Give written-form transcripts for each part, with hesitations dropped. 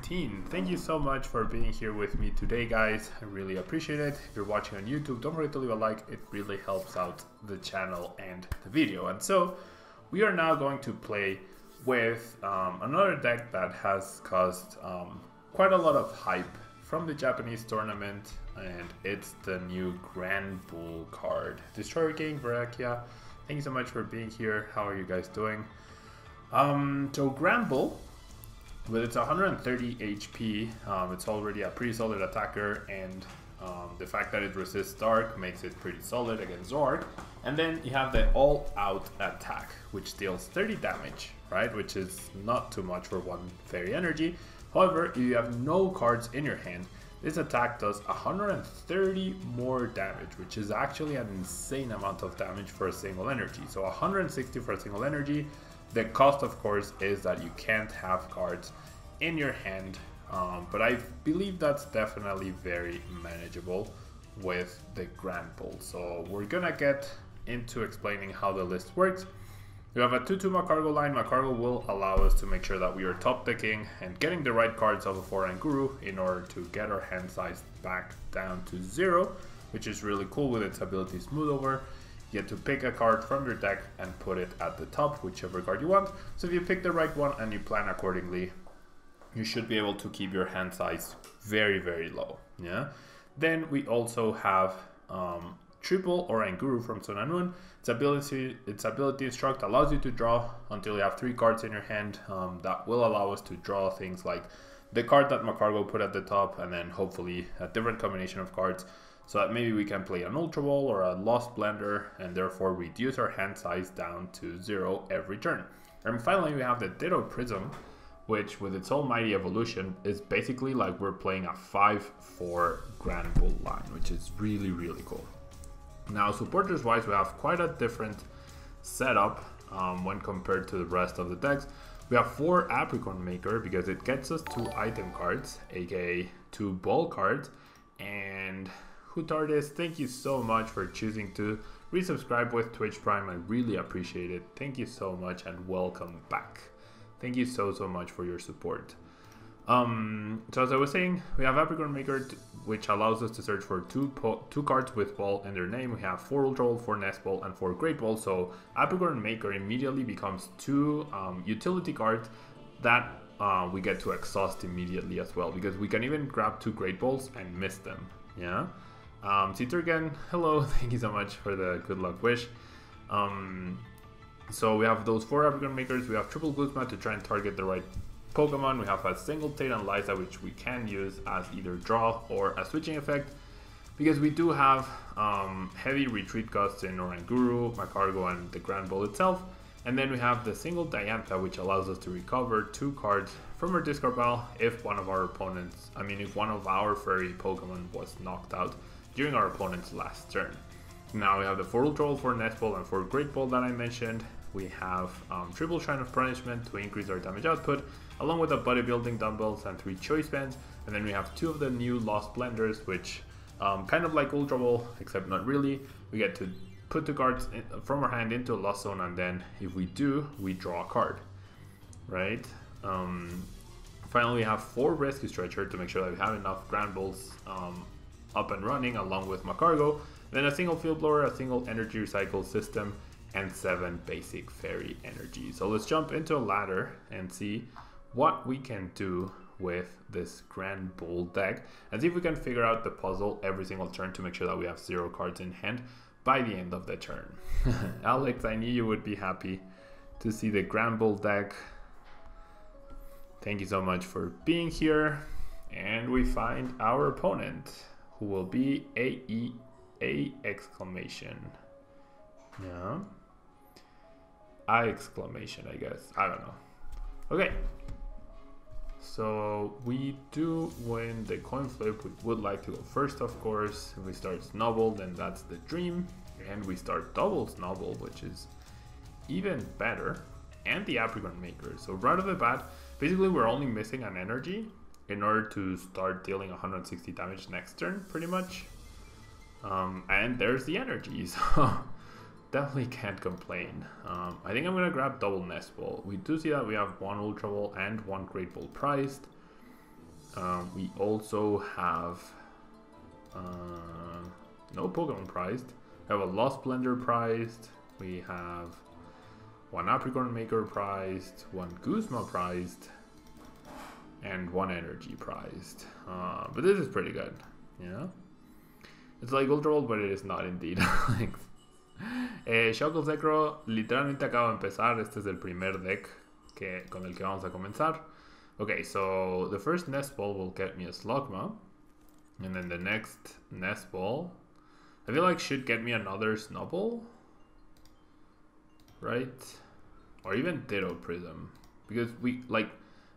19. Thank you so much for being here with me today, guys. I really appreciate it. If you're watching on YouTube, don't forget to leave a like. It really helps out the channel and the video. And so we are now going to play with another deck that has caused quite a lot of hype from the Japanese tournament, and it's the new Granbull card. Destroyer King, Varakia, thank you so much for being here. How are you guys doing? So Granbull, with its 130 HP, it's already a pretty solid attacker, and the fact that it resists Dark makes it pretty solid against Zord. And then you have the all-out attack, which deals 30 damage, right? Which is not too much for one fairy energy. However, if you have no cards in your hand, this attack does 130 more damage, which is actually an insane amount of damage for a single energy. So 160 for a single energy. The cost, of course, is that you can't have cards in your hand, but I believe that's definitely very manageable with the Granbull. So we're gonna get into explaining how the list works. We have a 2-2 Macargo line. Macargo will allow us to make sure that we are top decking and getting the right cards of a 4-and Guru in order to get our hand size back down to 0, which is really cool with its ability Smooth Over. You get to pick a card from your deck and put it at the top, whichever card you want. So if you pick the right one and you plan accordingly, you should be able to keep your hand size very, very low. Yeah. Then we also have triple Oranguru from Sun and Moon. Its ability Instruct allows you to draw until you have 3 cards in your hand. That will allow us to draw things like the card that Macargo put at the top, and then hopefully a different combination of cards, so that maybe we can play an Ultra Ball or a Lost Blender and therefore reduce our hand size down to 0 every turn. And finally, we have the Ditto Prism, which with its almighty evolution is basically like we're playing a 5-4 Granbull line, which is really, really cool. Now, supporters wise, we have quite a different setup when compared to the rest of the decks. We have 4 Apricorn Maker because it gets us 2 item cards, aka 2 ball cards. And Hutardis, thank you so much for choosing to resubscribe with Twitch Prime. I really appreciate it. Thank you so much and welcome back. Thank you so much for your support. So as I was saying, we have Apricorn Maker, which allows us to search for 2 cards with ball in their name. We have 4 Ultra Ball, 4 Nest Ball, and 4 Great Ball. So Apricorn Maker immediately becomes 2 utility cards that we get to exhaust immediately as well, because we can even grab 2 Great Balls and miss them. Yeah. Citurgen, hello, thank you so much for the good luck wish. So we have those 4 Apricorn Makers. We have triple Guzma to try and target the right Pokemon. We have a single Tate and Liza, which we can use as either draw or a switching effect, because we do have heavy retreat costs in Oranguru, Macargo, and the Granbull itself. And then we have the single Diantha, which allows us to recover 2 cards from our discard pile if one of our opponents, if one of our fairy Pokemon was knocked out during our opponent's last turn. Now we have the 4 Ultra Ball, 4 Nest Ball, and 4 Great Ball that I mentioned. We have triple Shrine of Punishment to increase our damage output, along with the bodybuilding dumbbells and 3 choice bands. And then we have 2 of the new Lost Blenders, which kind of like Ultra Ball, except not really. We get to put 2 cards from our hand into a Lost Zone, and then if we do, we draw a card, right? Finally, we have 4 Rescue Stretcher to make sure that we have enough Granbulls up and running, along with Macargo. Then a single Field Blower, a single Energy Recycle System, and 7 basic fairy energy. So let's jump into a ladder and see what we can do with this Granbull deck, and see if we can figure out the puzzle every single turn to make sure that we have 0 cards in hand by the end of the turn. Alex, I knew you would be happy to see the Granbull deck. Thank you so much for being here. And we find our opponent, who will be A exclamation. Yeah. I exclamation, I guess. I don't know. Okay. So we do win the coin flip. We would like to go first, of course. If we start Snubble, then that's the dream. And we start double Snubble, which is even better. And the Apricorn Maker. So right off the bat, basically we're only missing an energy in order to start dealing 160 damage next turn, pretty much. And there's the energy, so definitely can't complain. I think I'm gonna grab double Nest Ball. We do see that we have 1 Ultra Ball and 1 Great Ball priced. We also have no Pokemon prized. We have a Lost Blender prized. We have one Apricorn Maker prized, one Guzma prized, and one Energy prized. But this is pretty good, you know? It's like Ultra Ball, but it is not indeed. Shuckle Zekro, literalmente acabo de empezar. Este es el primer deck con el que vamos a comenzar. Okay, so the first Nest Ball will get me a Slugma. And then the next Nest Ball, I feel like should get me another Snubbull. Right? Or even Ditto Prism. Because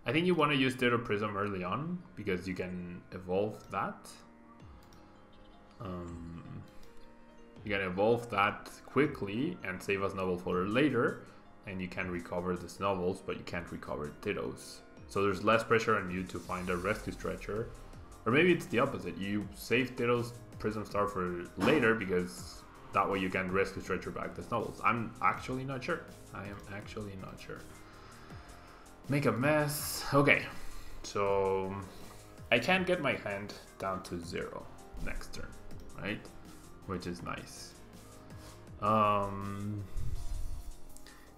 I think you want to use Ditto Prism early on, because you can evolve that. You can evolve that quickly and save a Snubbull for later, and you can recover the Snubballs, but you can't recover Dittos. So there's less pressure on you to find a Rescue Stretcher. Or maybe it's the opposite. You save Ditto's Prism Star for later, because that way you can Rescue Stretcher back the Snubballs. I'm actually not sure. I am actually not sure. Make a mess. Okay, so I can get my hand down to 0 next turn, right? Which is nice.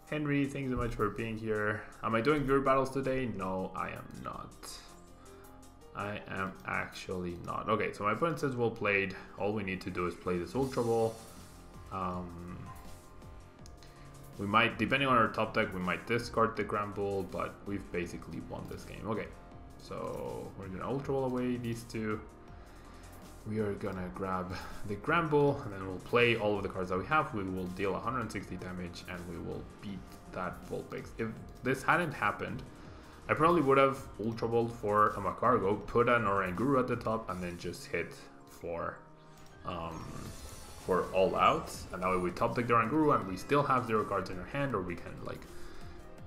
Henry, thanks so much for being here. Am I doing viewer battles today? No, I am not. I am actually not. Okay, so my opponent says well played. All we need to do is play this Ultra Ball. We might, depending on our top deck, we might discard the Granbull, but we've basically won this game. Okay, so we're gonna Ultra Ball away these two. We are gonna grab the Granbull, and then we'll play all of the cards that we have. We will deal 160 damage, and we will beat that Vulpix. If this hadn't happened, I probably would have Ultra Balled for a Macargo, put an Oranguru at the top, and then just hit for all out. And that way we top deck the Oranguru, and we still have 0 cards in our hand, or we can like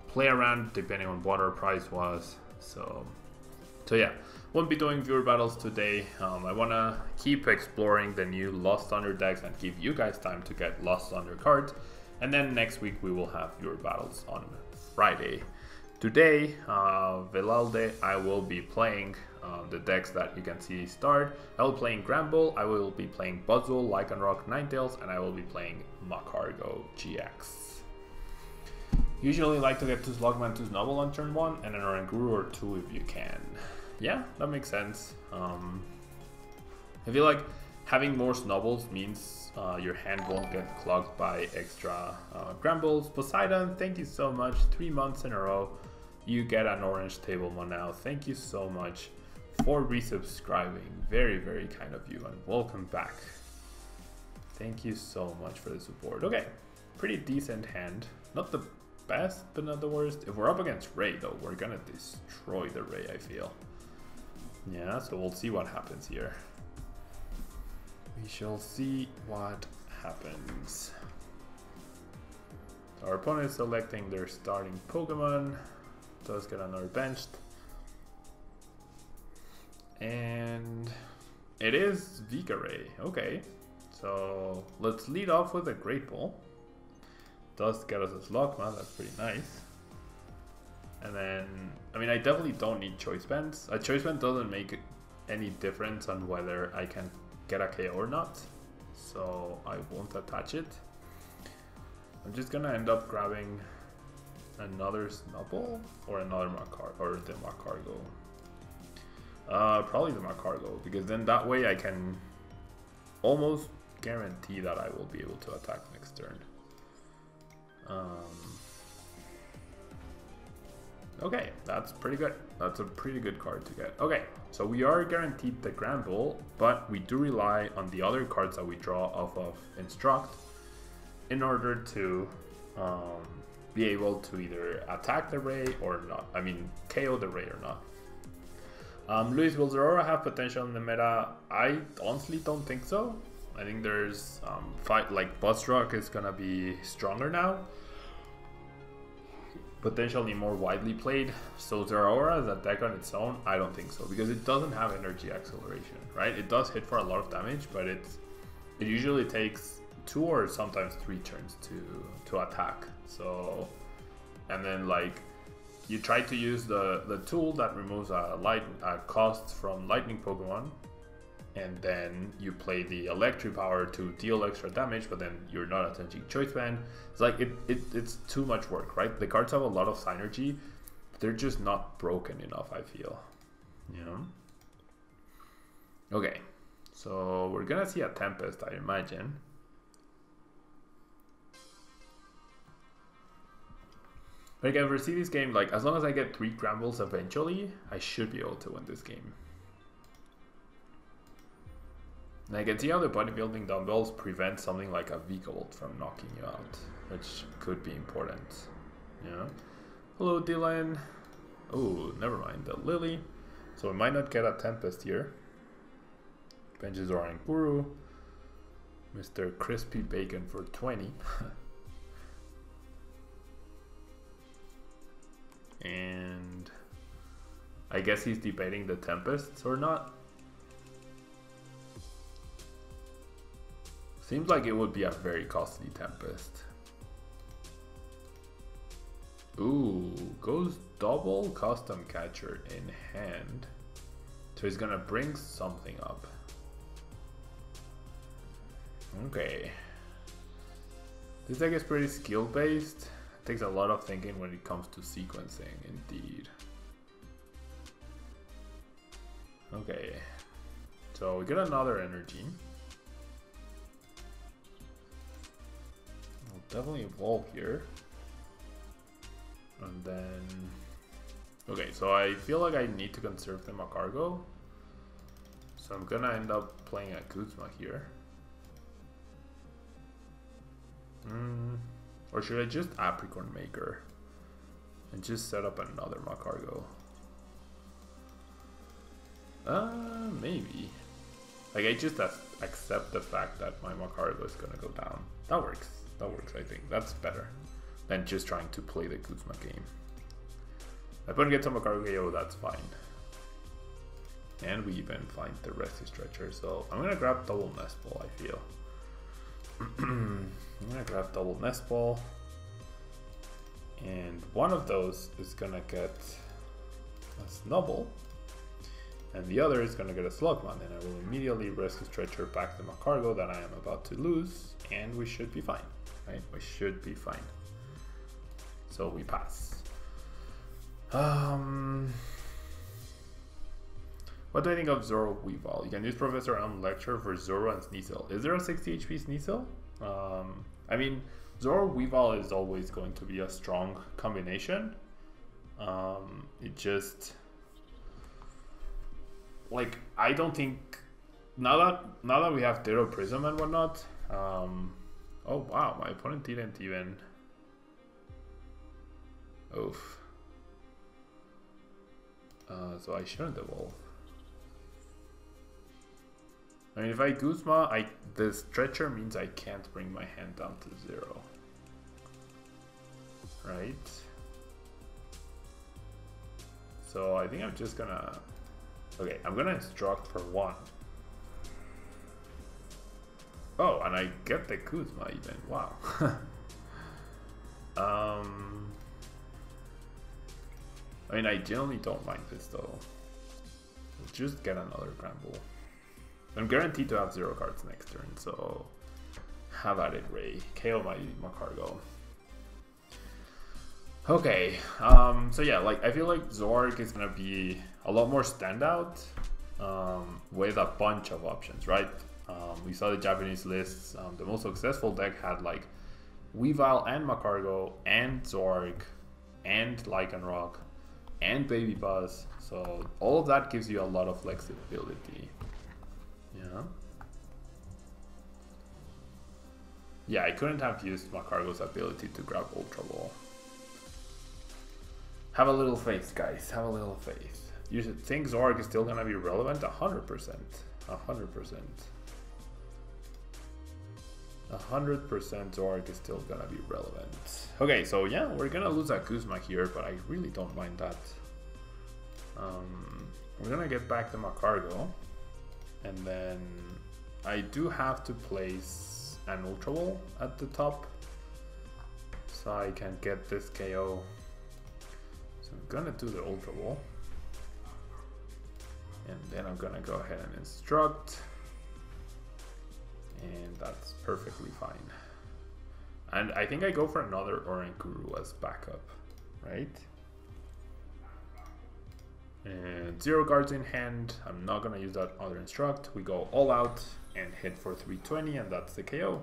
play around depending on what our price was. So yeah, won't be doing viewer battles today. I want to keep exploring the new Lost Thunder decks and give you guys time to get Lost Thunder cards. And then next week we will have viewer battles on Friday. Today, Velalde, I will be playing the decks that you can see start. I will be playing Granbull, I will be playing Buzzwole, Lycanroc, Ninetales, and I will be playing Macargo GX. Usually like to get to Slugman to Snubbull on turn 1, and an Oranguru or 2 if you can. Yeah, that makes sense. I feel like having more Snubballs means your hand won't get clogged by extra Granbulls. Poseidon, thank you so much. 3 months in a row, you get an orange Tablemon now. Thank you so much for resubscribing. Very, very kind of you, and welcome back. Thank you so much for the support. Okay, pretty decent hand. Not the best, but not the worst. If we're up against Ray, though, we're gonna destroy the Ray, I feel. Yeah, so we'll see what happens here. We shall see what happens. Our opponent is selecting their starting Pokemon. Does get another benched. And it is Vigare. Okay, so let's lead off with a Great Ball. Does get us a Slugma, that's pretty nice. And then, I mean, I definitely don't need Choice Bands. A Choice Band doesn't make any difference on whether I can get a KO or not, so I won't attach it. I'm just gonna end up grabbing another Snubbull or another or the Macargo. Probably the Macargo, because then that way I can almost guarantee that I will be able to attack next turn. Okay, that's pretty good. That's a pretty good card to get. Okay, so we are guaranteed the Granbull, but we do rely on the other cards that we draw off of Instruct in order to be able to either attack the Ray or not. I mean, KO the Ray or not. Luis, will Zeraora have potential in the meta? I honestly don't think so. I think there's like Buzzrock is gonna be stronger now, potentially more widely played. So Zeraora as a deck on its own, I don't think so, because it doesn't have energy acceleration, right? It does hit for a lot of damage, but it usually takes 2 or sometimes 3 turns to attack. So, and then like you try to use the tool that removes costs from lightning Pokemon, and then you play the electric power to deal extra damage, but then you're not attaching choice band. It's like it's too much work, right? The cards have a lot of synergy, but they're just not broken enough, I feel. You know? Okay, so we're gonna see a Tempest, I imagine. Like, I foresee this game, like, as long as I get 3 Granbulls eventually, I should be able to win this game. And I can see how the bodybuilding dumbbells prevent something like a V-Gold from knocking you out, which could be important. Yeah. Hello, Dylan. Oh, never mind, the Lily. So we might not get a Tempest here. Benches are in Guru. Mr. Crispy Bacon for 20. And I guess he's debating the Tempests or not. Seems like it would be a very costly Tempest. Ooh, goes double custom catcher in hand. So he's gonna bring something up. Okay. This deck is pretty skill based. Takes a lot of thinking when it comes to sequencing, indeed. Okay, so we get another energy. We'll definitely evolve here. And then... Okay, so I feel like I need to conserve the Macargo. So I'm gonna end up playing a Kuzma here. Or should I just Apricorn Maker and just set up another Macargo? Maybe. Like, I just accept the fact that my Macargo is gonna go down. That works. That works, I think. That's better than just trying to play the Kuzma game. If I put get some Macargo KO, that's fine. And we even find the Rescue Stretcher, so I'm gonna grab double Nest Ball, I feel. I'm gonna grab double Nest Ball, and one of those is gonna get a Snubble, and the other is gonna get a Slugman, and I will immediately Rescue Stretcher back the Macargo that I am about to lose, and we should be fine, right? We should be fine. So we pass. What do I think of Zoro Weavile? You can use Professor Elm Lecture for Zoro and Sneasel. Is there a 60 HP Sneasel? I mean, Zoro Weavile is always going to be a strong combination. It just... Like, I don't think... Now that we have Ditto Prism and whatnot... oh wow, my opponent didn't even... Oof. So I shouldn't evolve. I mean, if I Guzma, the Stretcher means I can't bring my hand down to 0. Right? So I think I'm just gonna... Okay, I'm gonna Instruct for 1. Oh, and I get the Kuzma even. Wow. I mean, I generally don't mind this though. We'll just get another Granbull. I'm guaranteed to have 0 cards next turn, so have at it, Ray. KO my Macargo. Okay, so yeah, like I feel like Zorg is gonna be a lot more standout with a bunch of options, right? We saw the Japanese lists. The most successful deck had like Weavile and Macargo and Zorg and Lycanroc and Baby Buzz. So all of that gives you a lot of flexibility. Yeah. Yeah, I couldn't have used Macargo's ability to grab Ultra Ball. Have a little faith, guys. Have a little faith. You should think Zorg is still gonna be relevant? 100%. 100%. 100% Zorg is still gonna be relevant. Okay, so yeah, we're gonna lose a Kuzma here, but I really don't mind that. We're gonna get back the Macargo, and then I do have to place an Ultra Ball at the top so I can get this KO. So I'm gonna do the Ultra Ball. And then I'm gonna go ahead and instruct. And that's perfectly fine. And I think I go for another Orange Guru as backup, right? And 0 cards in hand. I'm not gonna use that other instruct. We go all out and hit for 320, and that's the KO.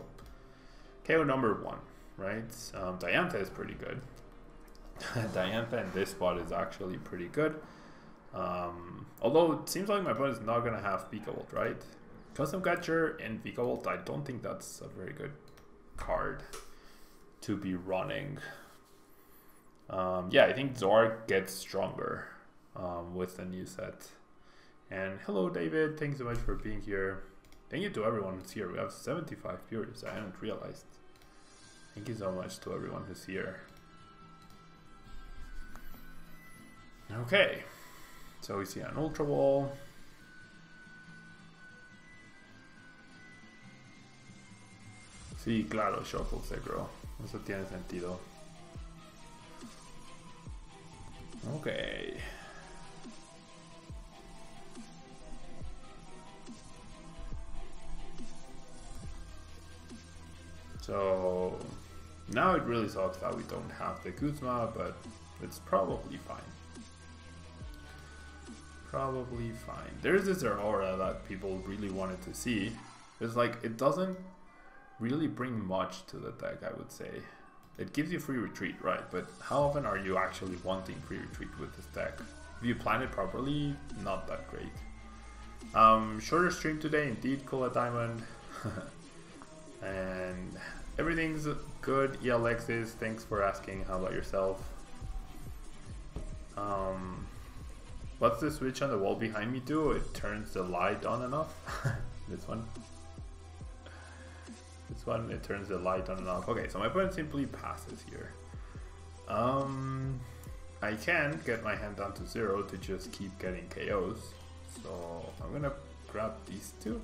KO number 1, right? Diantha is pretty good. Diantha in this spot is actually pretty good. Although it seems like my opponent is not gonna have Vikavolt, right? Custom Catcher and Vikavolt, I don't think that's a very good card to be running. Yeah, I think Zork gets stronger with the new set. And hello David, thanks so much for being here. Thank you to everyone who's here. We have 75 viewers, I hadn't realized. Thank you so much to everyone who's here. Okay, so we see an Ultra Ball. Sí, claro, Shuffle Segro. Eso tiene sentido. Okay. So now it really sucks that we don't have the Kuzma, but it's probably fine. Probably fine. There's this aura that people really wanted to see. It's like, it doesn't really bring much to the deck, I would say. It gives you free retreat, right? But how often are you actually wanting free retreat with this deck? If you plan it properly, not that great. Shorter stream today, indeed, Cola Diamond. And everything's good. Alexis, thanks for asking. How about yourself? What's the switch on the wall behind me do? It turns the light on and off. This one. This one, it turns the light on and off. Okay, so my opponent simply passes here. I can get my hand down to 0 to just keep getting KOs. So I'm gonna grab these two.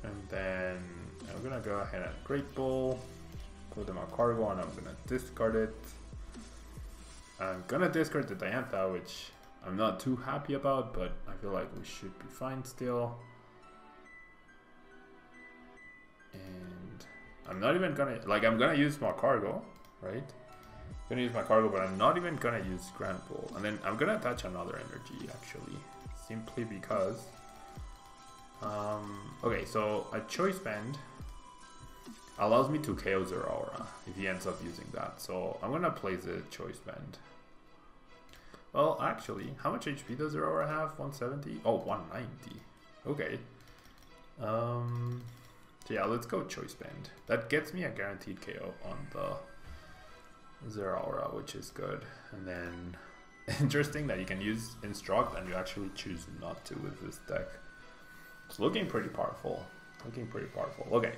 And then I'm gonna go ahead and Great Bull, put them on cargo, and I'm gonna discard it. I'm gonna discard the Diantha, which I'm not too happy about, but I feel like we should be fine still. And I'm not even gonna, like, I'm gonna use my cargo, right? I'm gonna use my cargo, but I'm not even gonna use Granbull. And then I'm gonna attach another energy, actually, simply because. Okay, so a Choice Band allows me to KO Zeraora if he ends up using that. So I'm gonna place the Choice Band. Well, actually, how much HP does Zeraora have? 170? Oh, 190. Okay. So yeah, let's go Choice Band. That gets me a guaranteed KO on the Zeraora, which is good. And then, interesting that you can use Instruct and you actually choose not to with this deck. It's looking pretty powerful. Looking pretty powerful. Okay.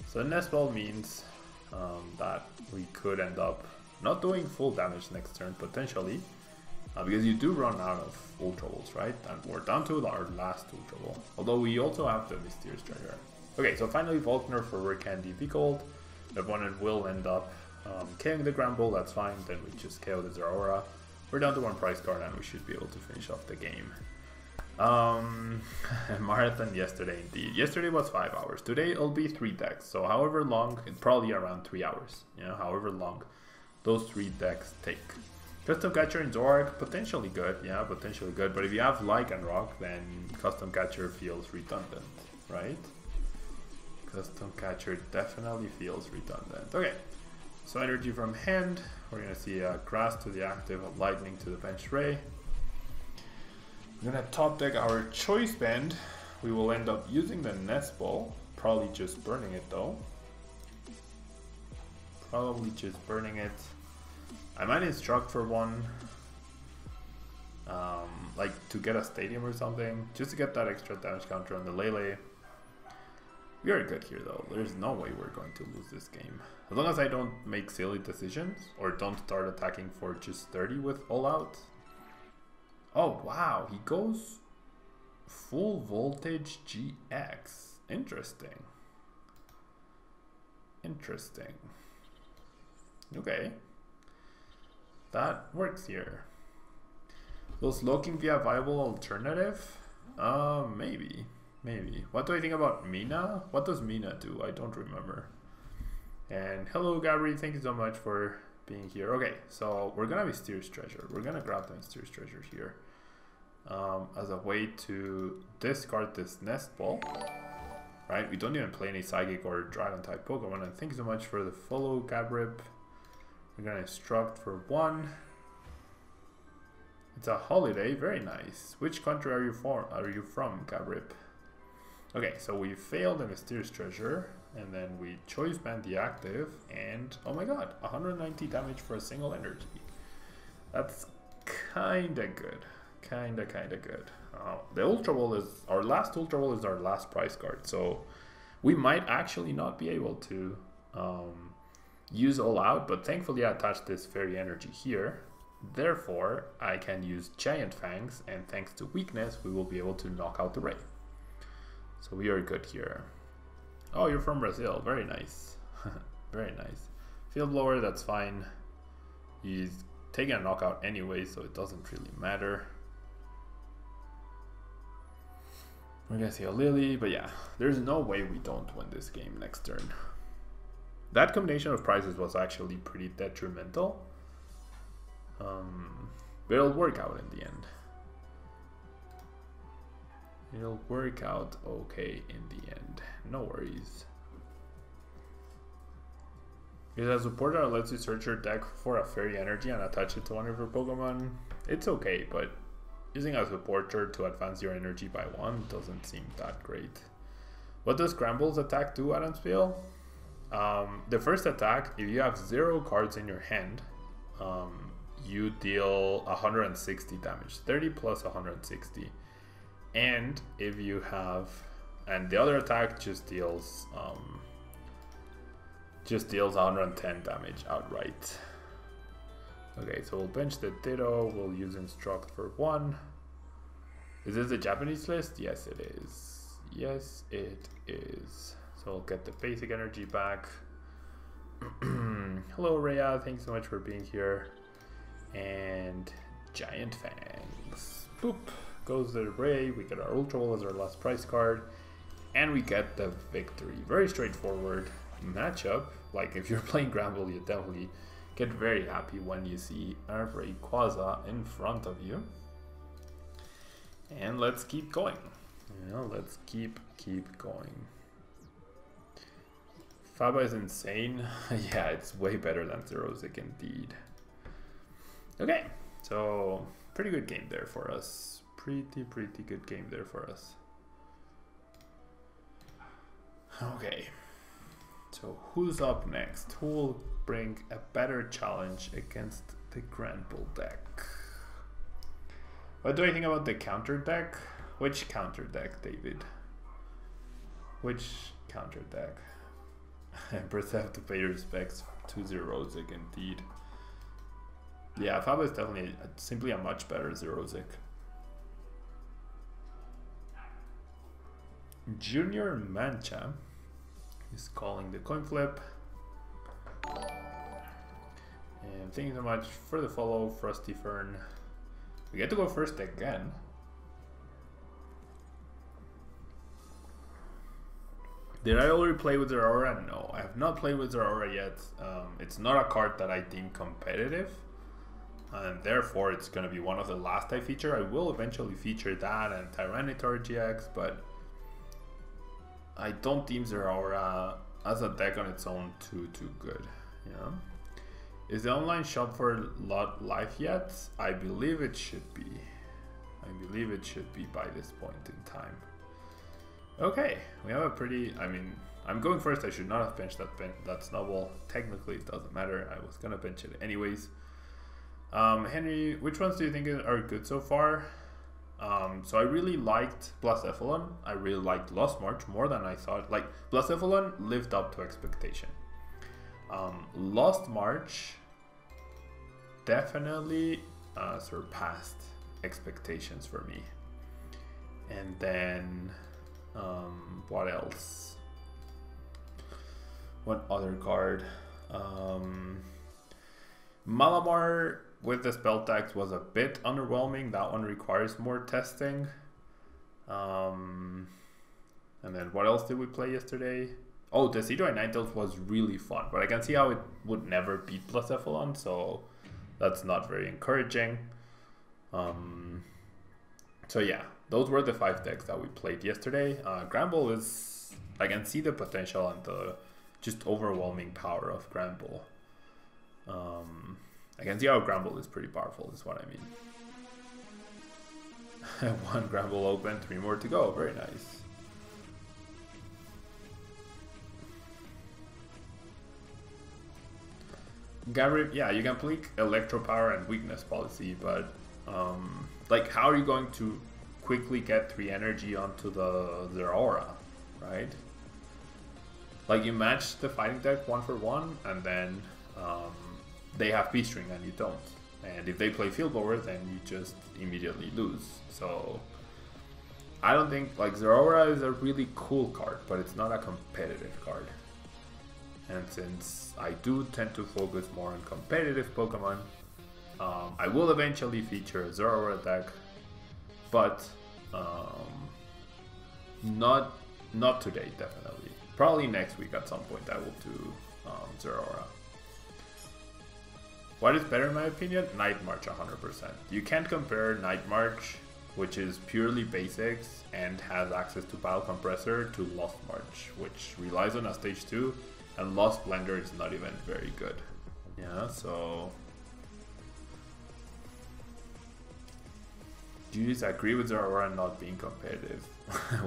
So Nest Ball means that we could end up not doing full damage next turn, potentially. Because you do run out of Ultra Balls, right? And we're down to our last Ultra Ball. Although we also have the Mysterious Treasure. Okay, so finally Volkner for Rare Candy Vikavolt. The opponent will end up KOing the Granbull, that's fine. Then we just KO the Zeraora. We're down to 1 prize card and we should be able to finish off the game. Marathon yesterday indeed. Yesterday was 5 hours. Today it'll be 3 decks. So however long, it's probably around 3 hours. You know, however long those 3 decks take. Custom Catcher in Zork, potentially good. Yeah, potentially good. But if you have Lycanroc, then Custom Catcher feels redundant, right? Custom Catcher definitely feels redundant. Okay, so energy from hand. We're gonna see a Grass to the active, a Lightning to the bench Ray. We're gonna top deck our Choice Band. We will end up using the Nest Ball, probably just burning it though. Probably just burning it. I might Instruct for 1, like to get a Stadium or something, just to get that extra damage counter on the Lele. We are good here though. There's no way we're going to lose this game. As long as I don't make silly decisions or don't start attacking for just 30 with All Out. Oh wow, he goes full voltage GX. Interesting. Interesting. Okay. that works here. Will Slowking be a viable alternative? Maybe. What do I think about Mina? What does Mina do? I don't remember. And hello, Gabri. Thank you so much for being here. Okay, so we're gonna Mysterious Treasure. We're gonna grab the Mysterious Treasure here as a way to discard this Nest Ball. Right? We don't even play any Psychic or Dragon type Pokemon. And thank you so much for the follow, Gabrip. We're gonna Instruct for 1. It's a holiday, very nice. Which country are you from, Gabrip? Okay, so we failed the Mysterious Treasure, and then we Choice Band the active, and oh my god, 190 damage for a single energy. That's kinda good. Kinda good. The Ultra Ball is our last Ultra Ball, is our last prize card, so we might actually not be able to use All Out, but thankfully I attached this Fairy Energy here. Therefore, I can use Giant Fangs, and thanks to weakness, we will be able to knock out the Ray. So we are good here. Oh, you're from Brazil. Very nice. Very nice. Field Blower, that's fine. He's taking a knockout anyway, so it doesn't really matter. We're gonna see a Lily, but yeah, there's no way we don't win this game next turn. That combination of prizes was actually pretty detrimental. But it'll work out in the end. It'll work out okay in the end. No worries. Is a supporter that lets you search your deck for a Fairy Energy and attach it to one of your Pokemon? It's okay, but using a supporter to advance your energy by 1 doesn't seem that great. What does Granbull's attack do, Adamspiel? The first attack, if you have 0 cards in your hand, you deal 160 damage, 30 plus 160. And if you have, and the other attack just deals 110 damage outright. Okay, so we'll bench the Ditto, we'll use Instruct for 1. Is this a Japanese list? Yes, it is. Yes, it is. So we'll get the basic energy back. Hello, Rhea, thanks so much for being here. And Giant Fangs. Boop. Goes the Ray. We get our Ultra Ball as our last prize card. And we get the victory. Very straightforward matchup. Like, if you're playing Granbull, you definitely get very happy when you see a Rayquaza in front of you. And let's keep going. You know, let's keep going. Faba is insane. Yeah, it's way better than Zerozic indeed. Okay, so pretty good game there for us. Pretty good game there for us. Okay, so who's up next? Who will bring a better challenge against the Granbull deck? What do I think about the counter deck? Which counter deck, David? Which counter deck? Empress have to pay respects to Zerozic indeed. Yeah, Faba is definitely simply a much better Zerozic. Junior Mancha is calling the coin flip. And thank you so much for the follow, Frosty Fern. We get to go first again. Did I already play with Zeraora? No, I have not played with Zeraora yet. It's not a card that I deem competitive. And therefore it's going to be one of the last I feature. I will eventually feature that and Tyranitar GX, but I don't deem Zeraora as a deck on its own too good, you know? Is the online shop for lot live yet? I believe it should be. I believe it should be by this point in time. Okay, we have a pretty, I mean, I'm going first. I should not have benched that Snowball. Technically it doesn't matter. I was gonna bench it anyways. Henry, which ones do you think are good so far? So I really liked Blacephalon. I really liked Lost March more than I thought. Like, Blacephalon lived up to expectation. Lost March definitely surpassed expectations for me. And then what else? What other card? Malamar with the spell tags was a bit underwhelming. That one requires more testing. And then what else did we play yesterday? Oh, the Seedroid Ninetales was really fun, but I can see how it would never beat Blacephalon, so that's not very encouraging. So yeah, those were the 5 decks that we played yesterday. Granbull is, I can see the potential and the just overwhelming power of Granbull. I can see how Granbull is pretty powerful, is what I mean. 1 Granbull open, 3 more to go, very nice. Gary, yeah, you can play Electro Power and Weakness Policy, but like, how are you going to quickly get 3 energy onto their aura, right? Like, you match the fighting deck 1 for 1, and then they have P-String and you don't. And if they play Field Blower, then you just immediately lose. So I don't think, like, Zeraora is a really cool card, but it's not a competitive card. And since I do tend to focus more on competitive Pokemon, I will eventually feature a Zeraora deck, but not today, definitely. Probably next week at some point I will do Zeraora. What is better in my opinion? Night March 100%. You can't compare Night March, which is purely basics and has access to Battle Compressor, to Lost March, which relies on a stage 2, and Lost Blender is not even very good. Yeah, so do you disagree with Zeraora not being competitive?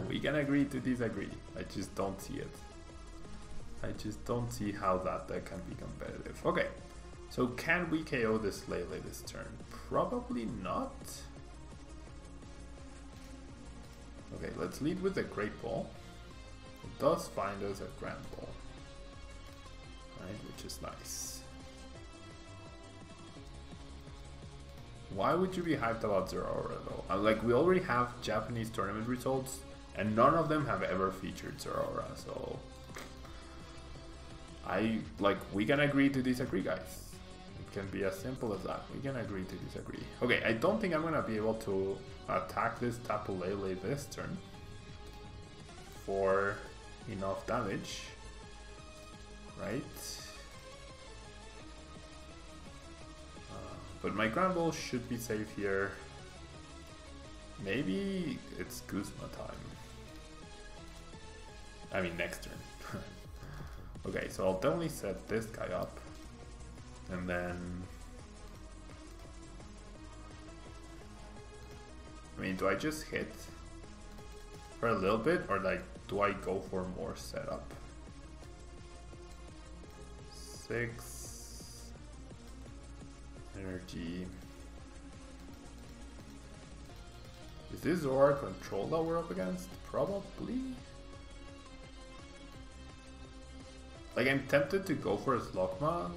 We can agree to disagree. I just don't see it. I just don't see how that deck can be competitive. Okay, so can we KO this Lele this turn? Probably not. Okay, let's lead with the Great Ball. It does find us a Granbull, right, which is nice. Why would you be hyped about Zeraora though? Like, we already have Japanese tournament results and none of them have ever featured Zeraora, so we can agree to disagree, guys. It can be as simple as that. We can agree to disagree. Okay, I don't think I'm gonna be able to attack this Tapu Lele this turn for enough damage, right? But my Granbull should be safe here. Maybe it's Guzma time. I mean, next turn. Okay, so I'll definitely set this guy up. And then... I mean, do I just hit for a little bit? Or, like, do I go for more setup? 6... energy. Is this Zora control that we're up against? Probably. Like, I'm tempted to go for a Slugma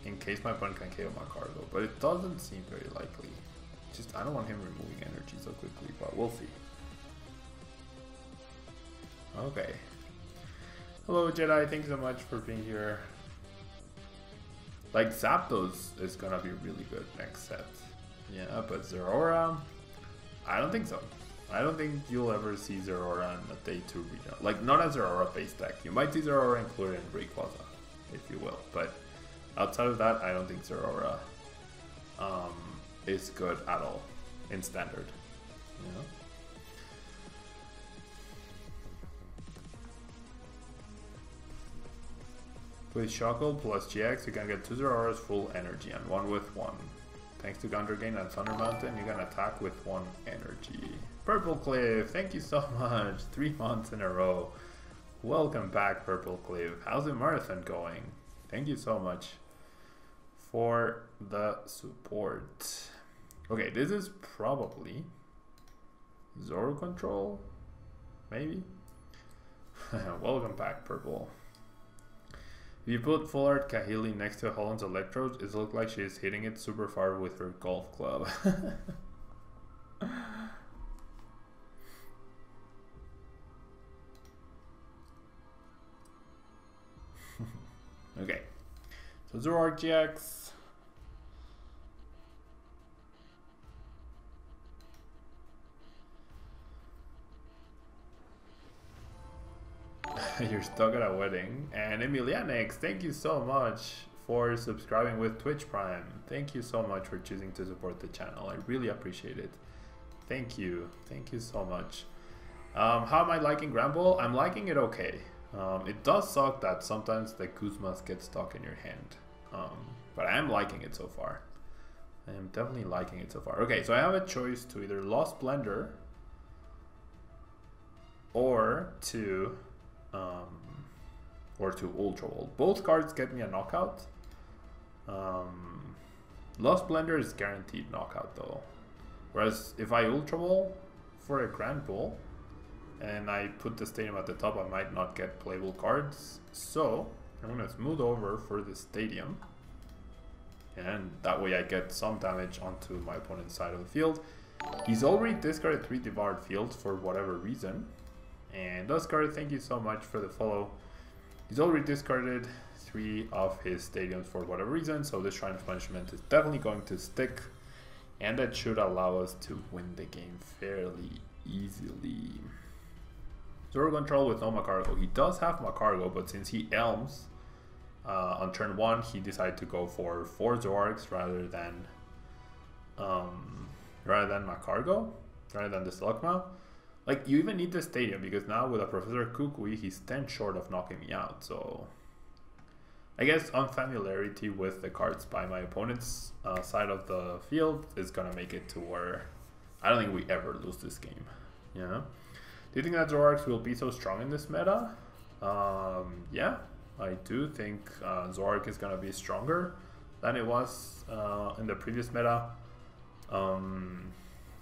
in case my opponent can KO my cargo, but it doesn't seem very likely. Just, I don't want him removing energy so quickly, but we'll see. Okay. Hello Jedi, thanks so much for being here. Like, Zapdos is gonna be really good next set. Yeah, but Zeraora, I don't think so. I don't think you'll ever see Zeraora in a day 2 regional. Like, not a Zeraora base deck. You might see Zeraora included in Rayquaza, if you will. But outside of that, I don't think Zeraora is good at all in standard. You know? With Shockle plus GX, you can get 2 Zeraora's full energy and 1 with 1. Thanks to Gundergain and Thunder Mountain, you can attack with 1 energy. Purple Cliff, thank you so much. 3 months in a row. Welcome back, Purple Cliff. How's the marathon going? Thank you so much for the support. Okay, this is probably Zoro Control, maybe? Welcome back, Purple. If you put Full Art Kahili next to Holland's Electrode, it looks like she's hitting it super far with her golf club. Okay, so Zoroark GX. You're stuck at a wedding. And Emilianex, thank you so much for subscribing with Twitch Prime. Thank you so much for choosing to support the channel. I really appreciate it. Thank you so much. How am I liking Granbull? I'm liking it okay. It does suck that sometimes the Kuzmas get stuck in your hand, but I am liking it so far. I am definitely liking it so far. Okay, so I have a choice to either Lost Blender or to Ultra Ball. Both cards get me a knockout. Lost Blender is guaranteed knockout though. Whereas if I Ultra Ball for a Granbull and I put the stadium at the top, I might not get playable cards. So I'm gonna smooth over for the stadium. And that way I get some damage onto my opponent's side of the field. He's already discarded 3 devoured fields for whatever reason. And Duskard, thank you so much for the follow. He's already discarded 3 of his stadiums for whatever reason, so this Shrine of Punishment is definitely going to stick. And that should allow us to win the game fairly easily. Zoro Control with no Macargo. He does have Macargo, but since he Elms on turn 1, he decided to go for 4 Zorks rather than Macargo, rather than the Slugma. Like, you even need the stadium, because now with a Professor Kukui, he's 10 short of knocking me out, so I guess unfamiliarity with the cards by my opponent's side of the field is gonna make it to where I don't think we ever lose this game. Yeah. Do you think that Zorks will be so strong in this meta? Yeah, I do think Zork is gonna be stronger than it was in the previous meta.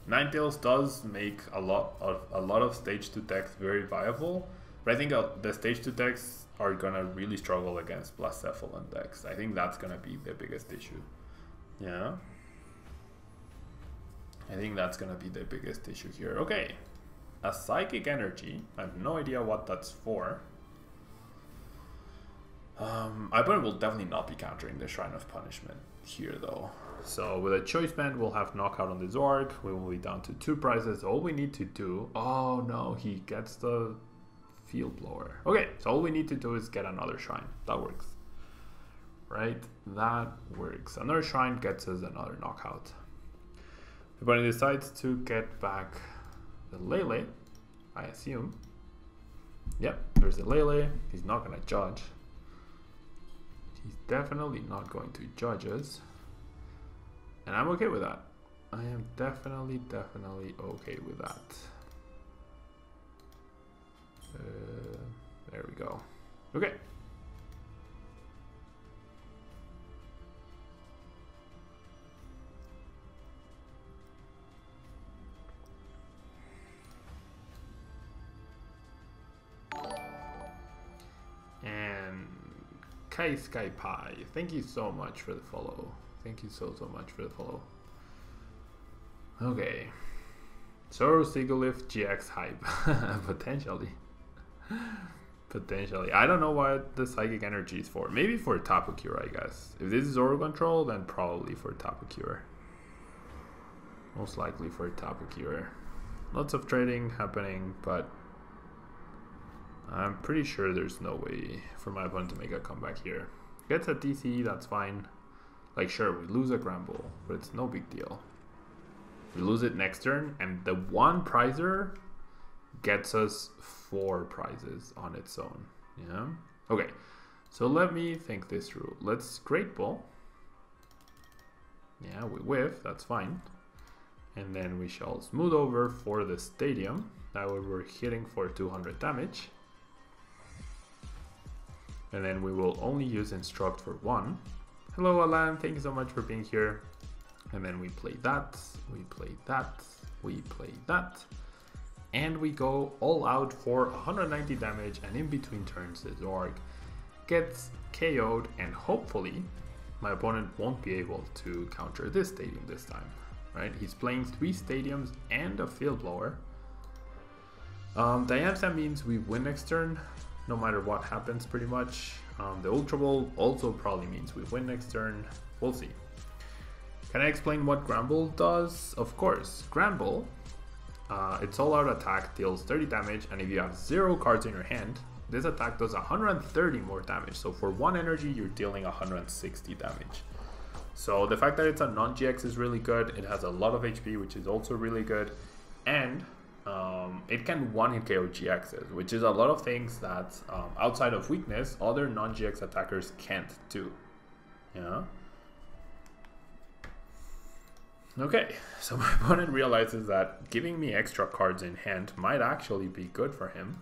Ninetales does make a lot of stage 2 decks very viable, but I think the stage 2 decks are gonna really struggle against Blacephalon decks. I think that's gonna be the biggest issue. Yeah, I think that's gonna be the biggest issue here. Okay, a Psychic Energy. I have no idea what that's for. My opponent will definitely not be countering the Shrine of Punishment here though. So with a choice band, we'll have knockout on the Zork. We will be down to 2 prizes. All we need to do... Oh no, he gets the Field Blower. Okay, so all we need to do is get another Shrine. That works. Right? That works. Another Shrine gets us another knockout. The opponent decides to get back the Lele, I assume. Yep, there's the Lele. He's not going to judge. He's definitely not going to judge us. And I'm okay with that. I am definitely okay with that. There we go. Okay. And Kai Sky Pie, thank you so much for the follow. Thank you so much for the follow. Okay. Zoro Sigilith GX hype. Potentially. Potentially. I don't know what the Psychic Energy is for. Maybe for Tapu Cure, I guess. If this is Zoro Control, then probably for Tapu Cure. Most likely for Tapu Cure. Lots of trading happening, but I'm pretty sure there's no way for my opponent to make a comeback here. Gets a TCE, that's fine. Like, sure, we lose a Granbull, but it's no big deal. We lose it next turn, and the 1 prizer gets us 4 prizes on its own. Yeah. Okay, so let me think this through. Let's Great Ball. Yeah, we whiff, that's fine. And then we shall smooth over for the stadium. That way we're hitting for 200 damage. And then we will only use Instruct for 1. Hello Alan, thank you so much for being here. And then we play that, we play that, we play that. And we go all out for 190 damage, and in between turns the Zork gets KO'd, and hopefully my opponent won't be able to counter this stadium this time. Right? He's playing 3 stadiums and a Field Blower. The answer means we win next turn, no matter what happens pretty much. The Ultra Ball also probably means we win next turn. We'll see. Can I explain what Granbull does? Of course. Granbull, its all-out attack deals 30 damage, and if you have 0 cards in your hand, This attack does 130 more damage. So for 1 energy, you're dealing 160 damage. So the fact that it's a non-GX is really good. It has a lot of HP, which is also really good. And it can one-hit KO GXs, which is a lot of things that outside of weakness, other non-GX attackers can't do. Yeah. Okay, so my opponent realizes that giving me extra cards in hand might actually be good for him.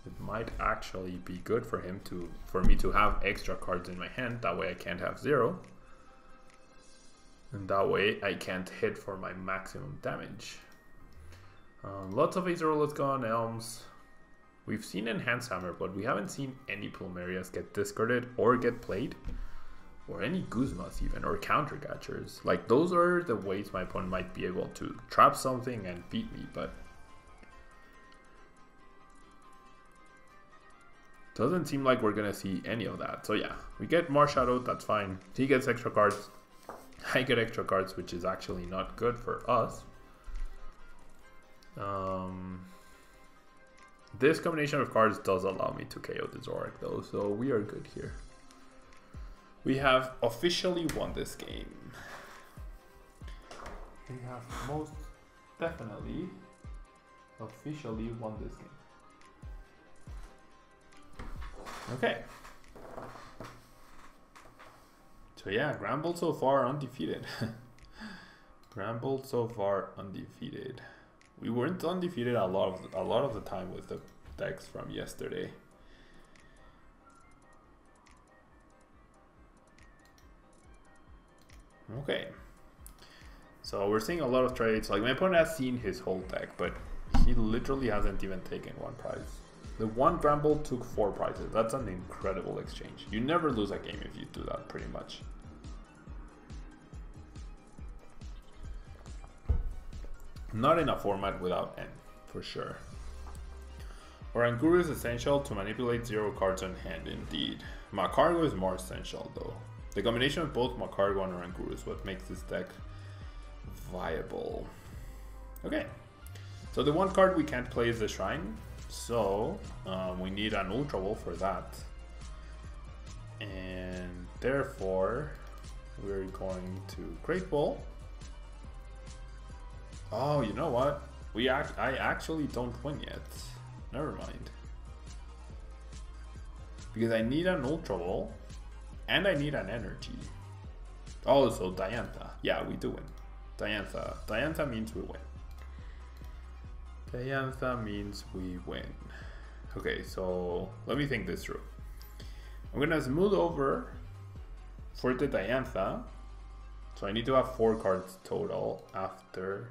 It might actually be good for him for me to have extra cards in my hand. That way I can't have 0. And that way I can't hit for my maximum damage. Lots of Acerolus gone, Elms. We've seen Enhanced Hammer, but we haven't seen any Plumerias get discarded or get played. Or any Guzmas even, or Counter Catchers. Like, those are the ways my opponent might be able to trap something and beat me, but doesn't seem like we're gonna see any of that. So yeah, we get Marshallowed, that's fine. He gets extra cards. I get extra cards, which is actually not good for us. This combination of cards does allow me to KO the Zorak though, so we are good here. We have officially won this game. We have most definitely officially won this game. Okay. So yeah, Granbull so far undefeated. Granbull so far undefeated. We weren't undefeated a lot of the time with the decks from yesterday. Okay. So we're seeing a lot of trades. Like, my opponent has seen his whole deck, but he literally hasn't even taken 1 prize. The one Granbull took 4 prizes. That's an incredible exchange. You never lose a game if you do that, pretty much. Not in a format without N, for sure. Oranguru is essential to manipulate 0 cards on hand, indeed. Macargo is more essential, though. The combination of both Macargo and Oranguru is what makes this deck viable. Okay, so the one card we can't play is the Shrine. So we need an Ultra Ball for that, and therefore we're going to Great Ball. Oh, you know what? I actually don't win yet. Never mind. Because I need an Ultra Ball and I need an energy. Oh, so Diantha. Yeah, we do win. Diantha. Diantha means we win. Diantha means we win. Okay, so let me think this through. I'm gonna smooth over for the Diantha. So I need to have 4 cards total after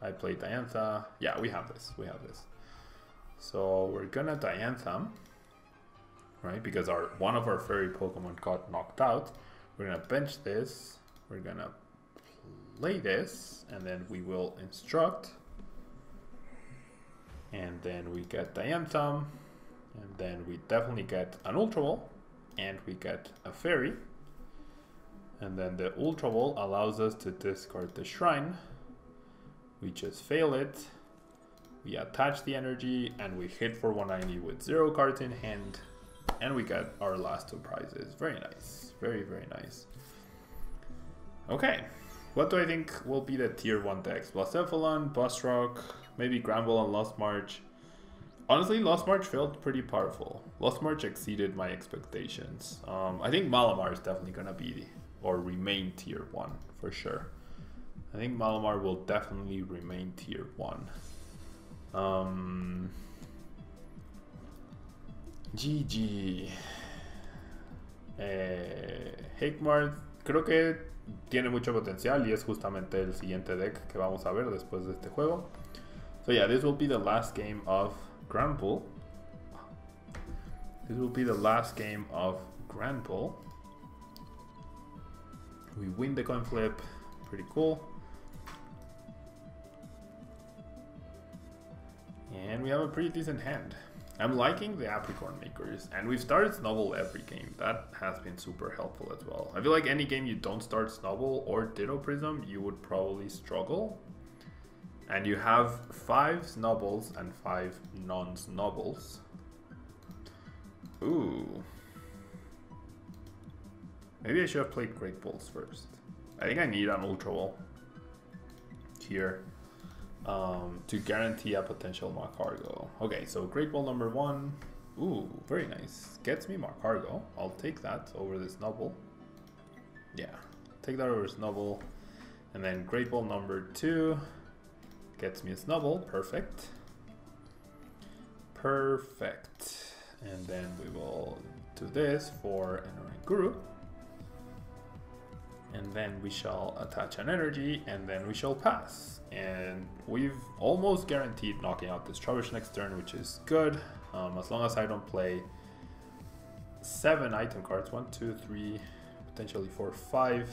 I play Diantha. Yeah, we have this. We have this. So we're gonna Diantha, right? Because one of our fairy Pokemon got knocked out. We're gonna bench this. We're gonna play this, and then we will instruct. And then we get Diantha, and then we definitely get an Ultra Ball, and we get a Fairy. And then the Ultra Ball allows us to discard the Shrine. We just fail it, we attach the energy, and we hit for 190 with 0 cards in hand, and we get our last 2 prizes. Very nice, very, very nice. Okay, what do I think will be the tier 1 decks? Blacephalon, Busrock, maybe Granbull and Lost March. Honestly, Lost March felt pretty powerful. Lost March exceeded my expectations. I think Malamar is definitely gonna be or remain tier 1 for sure. I think Malamar will definitely remain tier 1. GG. Hikmar, creo que tiene mucho potencial y es justamente el siguiente deck que vamos a ver después de este juego. So yeah, this will be the last game of Granbull. This will be the last game of Granbull. We win the coin flip. Pretty cool. And we have a pretty decent hand. I'm liking the Apricorn Makers, and we've started Snubbull every game. That has been super helpful as well. I feel like any game you don't start Snubbull or Ditto Prism, you would probably struggle. And you have 5 snubbles and 5 non-snubbles. Ooh. Maybe I should have played Great Bulls first. I think I need an Ultra Ball here to guarantee a potential Macargo. Okay, so Great Ball number 1. Ooh, very nice. Gets me Macargo. I'll take that over the Snubble. Yeah, take that over Snubble. And then Great Ball number 2 gets me a Snubble. Perfect. Perfect. And then we will do this for an Oranguru. And then we shall attach an energy, and then we shall pass. And we've almost guaranteed knocking out this Trubbish next turn, which is good. As long as I don't play 7 item cards, 1, 2, 3, potentially 4, 5.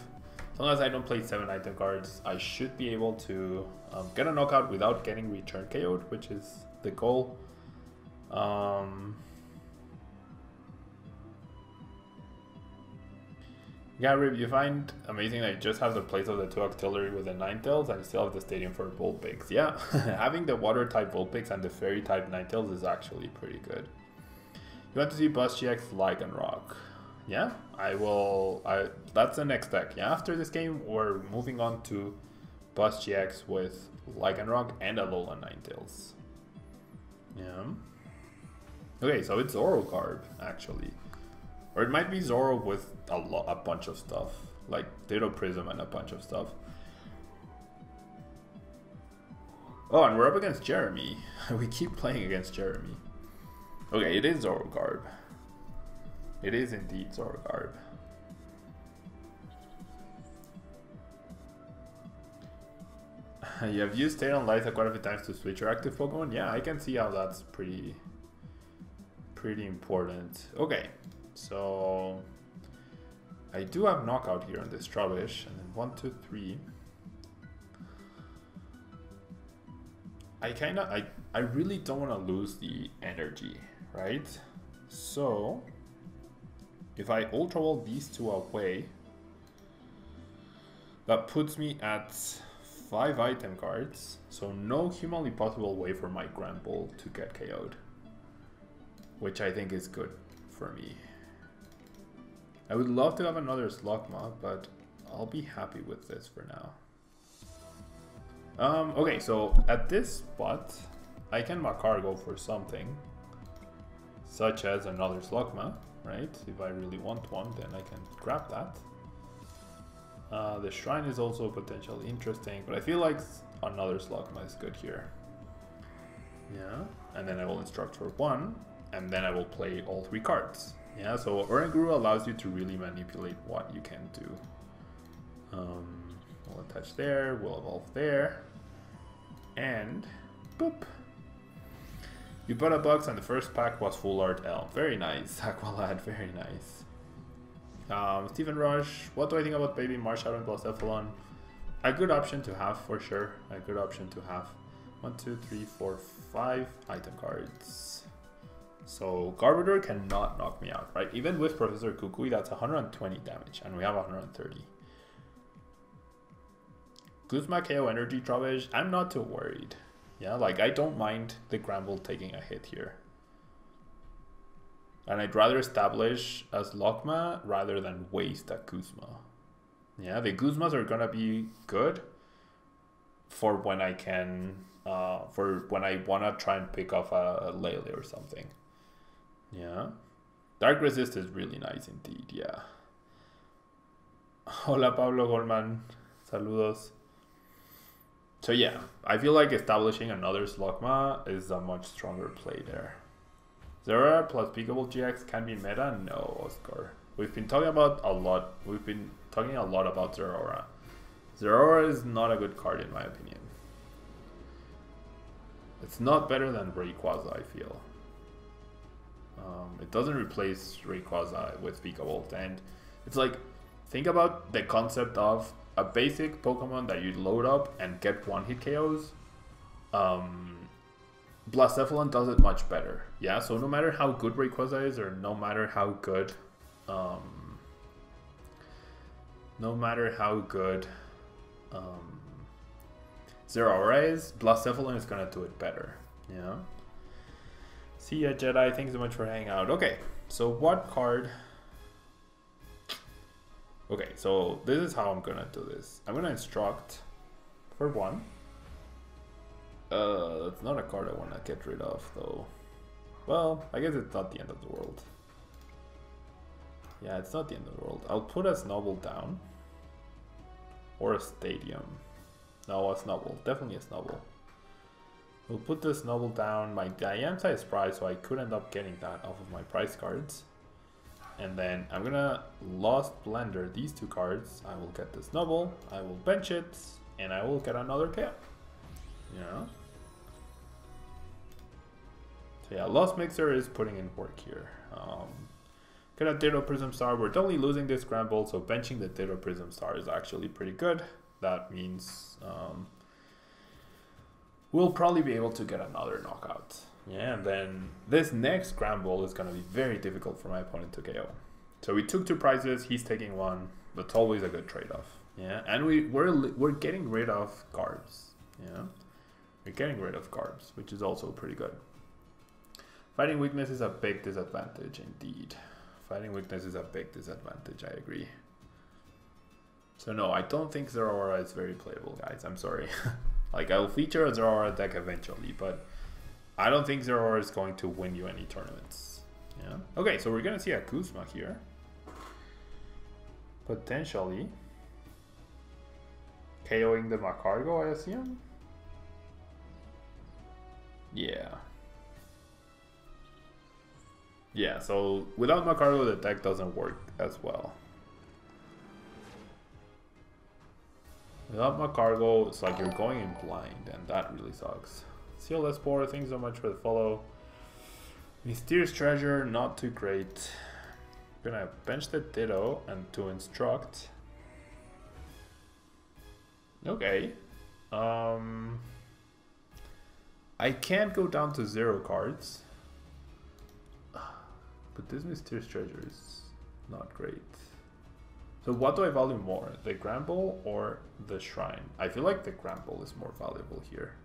As long as I don't play 7 item cards, I should be able to get a knockout without getting return KO'd, which is the goal. Yeah, Rib, you find amazing that you just have the place of the 2 Octillery with the Ninetales and you still have the stadium for Vulpix. Yeah, having the water type Vulpix and the fairy type Ninetales is actually pretty good. You want to see Buzz GX Lycanroc? Yeah, I will. That's the next deck. Yeah, after this game, we're moving on to Buzz GX with Lycanroc and Alola Ninetales. Yeah. Okay, so it's Zorogarb actually. Or it might be Zoro with a bunch of stuff, like Ditto Prism and a bunch of stuff. Oh, and we're up against Jeremy. We keep playing against Jeremy. Okay, it is Zorogarb. It is indeed Zorogarb. You have used State on Light quite a few times to switch your active Pokemon? Yeah, I can see how that's pretty important. Okay. So I do have knockout here on this Trubbish, and then 1, 2, 3. I really don't want to lose the energy, right? So if I Ultra Ball these 2 away, that puts me at 5 item cards. So no humanly possible way for my Granbull to get KO'd, which I think is good for me. I would love to have another Slugma, but I'll be happy with this for now. Okay, so at this spot, I can Macargo for something, such as another Slugma, right? If I really want one, then I can grab that. The Shrine is also potentially interesting, but I feel like another Slugma is good here. Yeah, and then I will instruct for 1, and then I will play all 3 cards. Yeah, so Oranguru allows you to really manipulate what you can do. We'll attach there, we'll evolve there, and boop. You bought a box and the first pack was Full Art Elm. Very nice, Aqualad, very nice. Stephen Rush, what do I think about Baby Marshadow and Blacephalon? A good option to have for sure, a good option to have. 1, 2, 3, 4, 5 item cards. So Garbodor cannot knock me out, right? Even with Professor Kukui, that's 120 damage, and we have 130. Guzma KO Energy Trubbish, I'm not too worried. Yeah, like I don't mind the Granbull taking a hit here. And I'd rather establish a Slugma rather than waste a Guzma. Yeah, the Guzmas are gonna be good for when I can, for when I wanna try and pick off a Lele or something. Yeah. Dark Resist is really nice indeed, yeah. Hola Pablo Goldman. Saludos. So yeah, I feel like establishing another Slugma is a much stronger play there. Zeraora plus Pokeball GX can be meta? No, Oscar. We've been talking about a lot. We've been talking a lot about Zeraora. Zeraora is not a good card in my opinion. It's not better than Rayquaza, I feel. It doesn't replace Rayquaza with Pokeball, and it's like, think about the concept of a basic Pokemon that you load up and get one-hit KOs. Blacephalon does it much better. Yeah, so no matter how good Rayquaza is, or no matter how good Zero Rays, Blacephalon is gonna do it better, you know? See ya, Jedi, thanks so much for hanging out. Okay, so what card? Okay, so this is how I'm gonna do this. I'm gonna instruct for 1. That's not a card I wanna get rid of though. Well, I guess it's not the end of the world. Yeah, it's not the end of the world. I'll put a Snubble down. Or a Stadium. No, a Snubble. Definitely a Snubble. We'll put the Snubble down. My Diantha is priced, so I could end up getting that off of my price cards. And then I'm gonna Lost Blender these 2 cards. I will get the Snubble, I will bench it, and I will get another KO. You know? So yeah, Lost Mixer is putting in work here. Get a Ditto Prism Star. We're totally losing this Granbull, so benching the Ditto Prism Star is actually pretty good. That means we'll probably be able to get another knockout. Yeah, and then this next Granbull is going to be very difficult for my opponent to KO. So we took 2 prizes, he's taking 1. That's always a good trade-off. Yeah, and we're getting rid of carbs. Yeah, we're getting rid of carbs, which is also pretty good. Fighting weakness is a big disadvantage indeed. Fighting weakness is a big disadvantage, I agree. So no, I don't think Zeraora is very playable, guys. I'm sorry. Like, I'll feature a Zeraora deck eventually, but I don't think Zeraora is going to win you any tournaments. Yeah. Okay, so we're gonna see a Kuzma here. Potentially KOing the Macargo, I assume. Yeah. Yeah, so without Macargo, the deck doesn't work as well. Without Macargo, it's like you're going in blind, and that really sucks. CLS4, thanks so much for the follow. Mysterious Treasure, not too great. I'm gonna bench the Ditto and to instruct. Okay. I can't go down to 0 cards. But this Mysterious Treasure is not great. So what do I value more? The Granbull or the Shrine? I feel like the Granbull is more valuable here.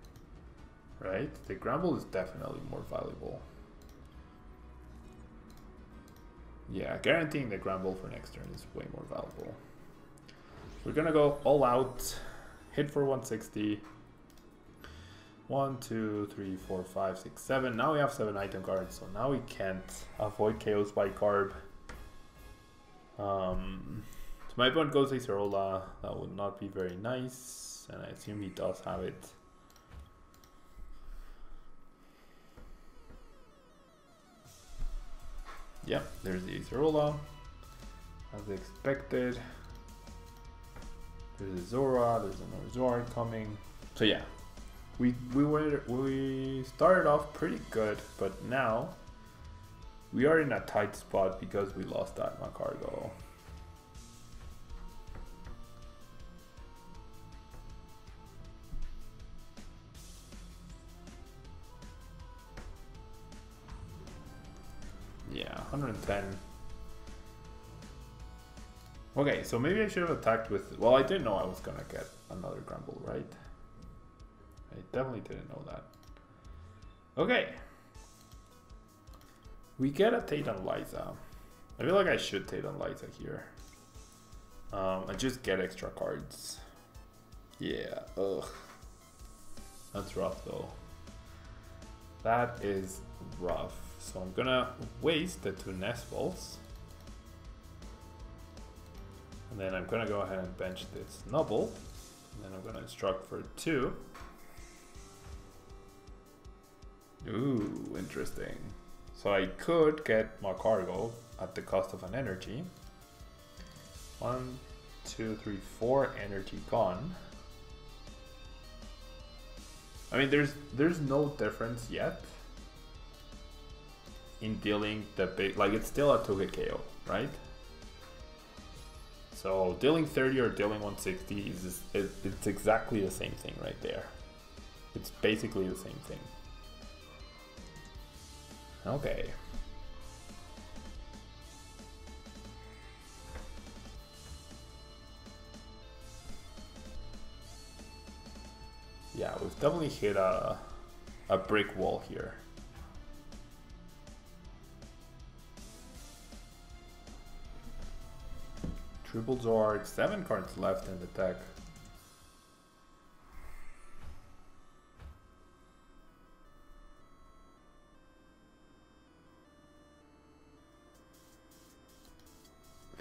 Right? The Granbull is definitely more valuable. Yeah, guaranteeing the Granbull for next turn is way more valuable. We're gonna go all out. Hit for 160. 1, 2, 3, 4, 5, 6, 7. Now we have 7 item cards, so now we can't avoid KOs by Carb. So my opponent goes Acerola. That would not be very nice, and I assume he does have it. Yep, there's the Acerola, as expected. There's a Zora, there's another Zora coming. So yeah. We started off pretty good, but now we are in a tight spot because we lost that Macargo. Yeah, 110. Okay, so maybe I should have attacked with... Well, I didn't know I was gonna get another Granbull, right? I definitely didn't know that. Okay. We get a Tate on Liza. I feel like I should Tate on Liza here. I just get extra cards. Yeah, ugh. That's rough though. That is rough. So I'm gonna waste the 2 Nest Balls. And then I'm gonna go ahead and bench this Snubble. And then I'm gonna instruct for 2. Ooh, interesting. So I could get Macargo at the cost of an energy. 1, 2, 3, 4 energy gone. I mean, there's no difference yet in dealing the big, like it's still a 2-hit KO, right? So dealing 30 or dealing 160 it's exactly the same thing right there. It's basically the same thing. Okay. Yeah, we've definitely hit a brick wall here. Triple Zord, 7 cards left in the deck.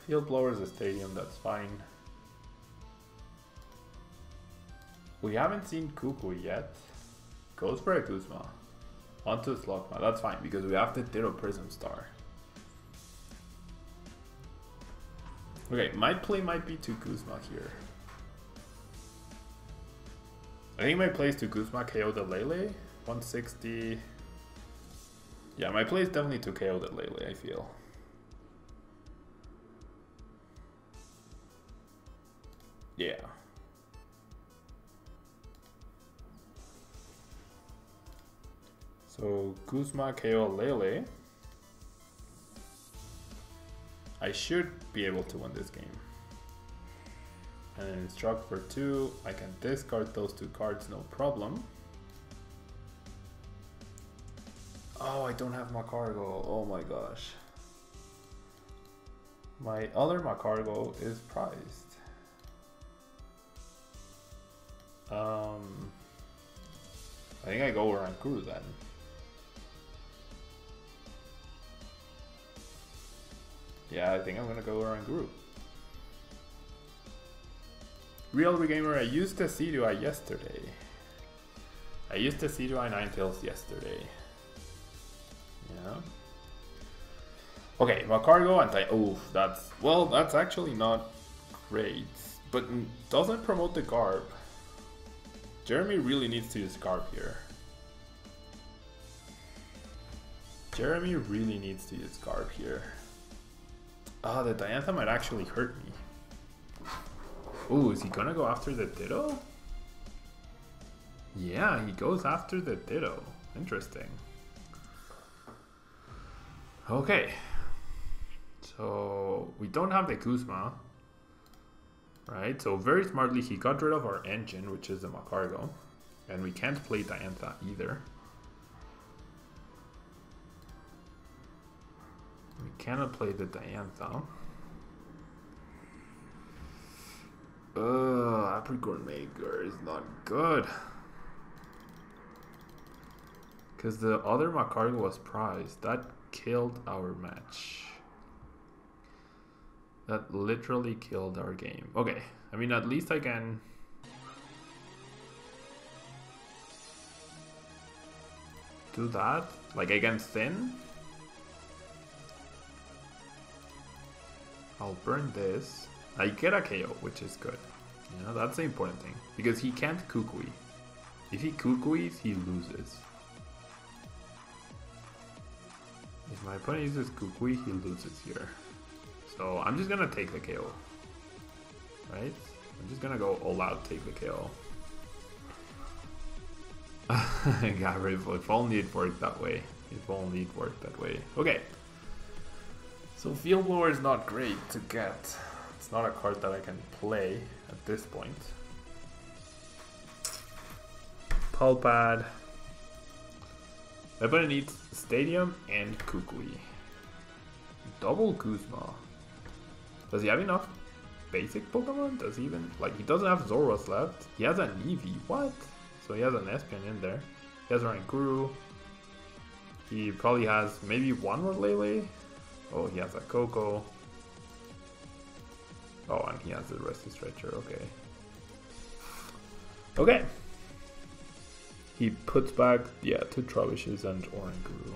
Field Blower is a stadium, that's fine. We haven't seen Cuckoo yet. Goes for a Kuzma. Onto Slugma, that's fine because we have the Ditto Prism Star. Okay, my play might be to Kuzma here. I think my play is to Kuzma, KO the Lele. 160. Yeah, my play is definitely to KO the Lele, I feel. Yeah. So Kuzma, KO Lele. I should be able to win this game. And then instruct for 2. I can discard those 2 cards, no problem. Oh, I don't have Macargo. Oh my gosh. My other Macargo is prized. I think I go around Guru then. Yeah, I think I'm gonna go around Guru. Real Regamer, I used the C2I yesterday. I used the C2I Ninetales yesterday. Yeah. Okay, Macargo anti. Oh, that's. Well, that's actually not great. But doesn't promote the Garb. Jeremy really needs to use Garb here. Jeremy really needs to use Garb here. Ah, the Diantha might actually hurt me. Ooh, is he gonna go after the Ditto? Yeah, he goes after the Ditto. Interesting. Okay. So, we don't have the Kuzma. Right, so very smartly he got rid of our engine, which is the Macargo. And we can't play Diantha either. We cannot play the Diantha. Apricorn Maker is not good. Because the other Macargo was prized. That killed our match. That literally killed our game. Okay, I mean at least I can... do that, like against Thin. I'll burn this. I get a KO, which is good. You know, that's the important thing. Because he can't Kukui. If he Kukuis, he loses. If my opponent uses Kukui, he loses here. So I'm just gonna take the KO. Right? I'm just gonna go all out, take the KO. Gabriel, if only it worked that way. If only it worked that way. Okay. So Field Blower is not great to get. It's not a card that I can play at this point. Pulpad. My opponent needs Stadium and Kukui. Double Kuzma. Does he have enough basic Pokemon? Does he even... like, he doesn't have Zoroark left. He has an Eevee. What? So he has an Espion in there. He has a Rankuru. He probably has maybe one more Lele. Oh, he has a Coco. Oh, and he has the Rusty Stretcher. Okay. Okay. He puts back, yeah, 2 Trovishes and Oranguru.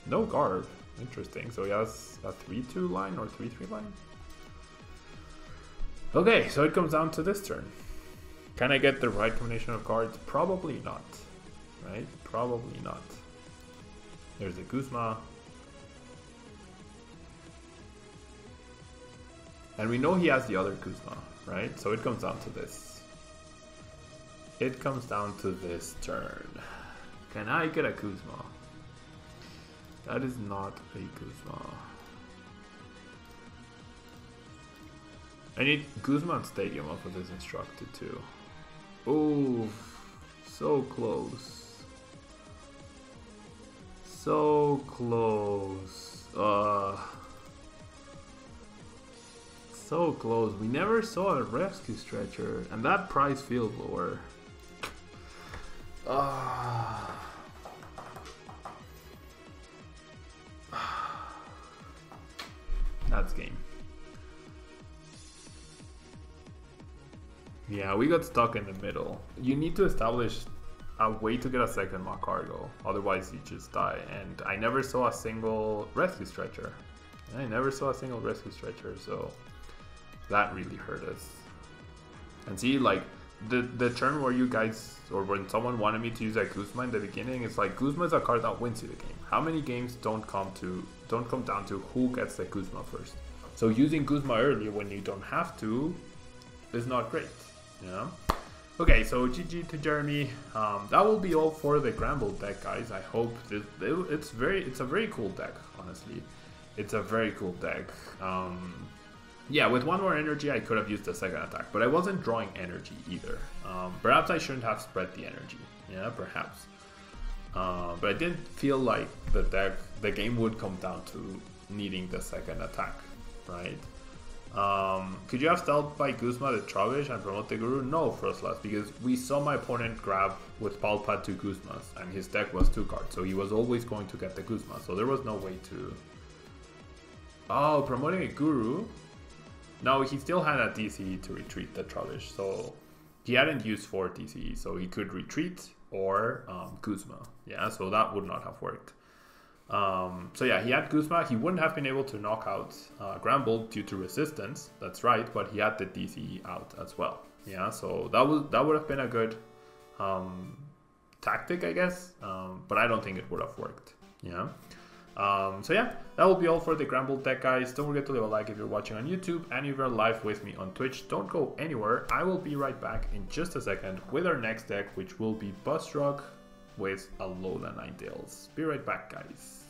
No Garb. Interesting. So he has a 3-2 line or 3-3 line. Okay, so it comes down to this turn. Can I get the right combination of cards? Probably not. Right? Probably not. There's a Kuzma. And we know he has the other Kuzma, right? So it comes down to this. It comes down to this turn. Can I get a Kuzma? That is not a Kuzma. I need Kuzma and Stadium off of this Instructed too. Oh, So close. So close. So close. We never saw a rescue stretcher, and that price feels lower. That's game. Yeah, we got stuck in the middle. You need to establish a way to get a second mock cargo, otherwise you just die. And I never saw a single rescue stretcher. So that really hurt us. And see, like the turn where you guys, or when someone wanted me to use that Guzma in the beginning, it's like Guzma is a card that wins you the game. How many games don't come down to who gets the Guzma first? So using Guzma earlier when you don't have to is not great, you know? Okay, so GG to Jeremy. That will be all for the Granbull deck, guys. I hope it's a very cool deck, honestly. It's a very cool deck. Yeah, with one more energy, I could have used the second attack, but I wasn't drawing energy either. Perhaps I shouldn't have spread the energy. Yeah, perhaps. But I didn't feel like the game would come down to needing the second attack, right? Could you have stealth by Guzma the Travish and promote the Guru? No, Frostlass, because we saw my opponent grab with Palpad 2 Guzmas, and his deck was 2 cards, so he was always going to get the Guzma, so there was no way to... Oh, promoting a Guru? No, he still had a DCE to retreat the Travish, so he hadn't used 4 DCE, so he could retreat or Guzma. Yeah, so that would not have worked. So yeah, he had Guzma. He wouldn't have been able to knock out Granbull due to resistance. That's right, but he had the DCE out as well. Yeah, so that would have been a good tactic, I guess. But I don't think it would have worked. Yeah. So yeah, that will be all for the Granbull deck, guys. Don't forget to leave a like if you're watching on YouTube, and if you're live with me on Twitch. Don't go anywhere. I will be right back in just a second with our next deck, which will be Bus Truck with Alola Ninetales. Be right back, guys.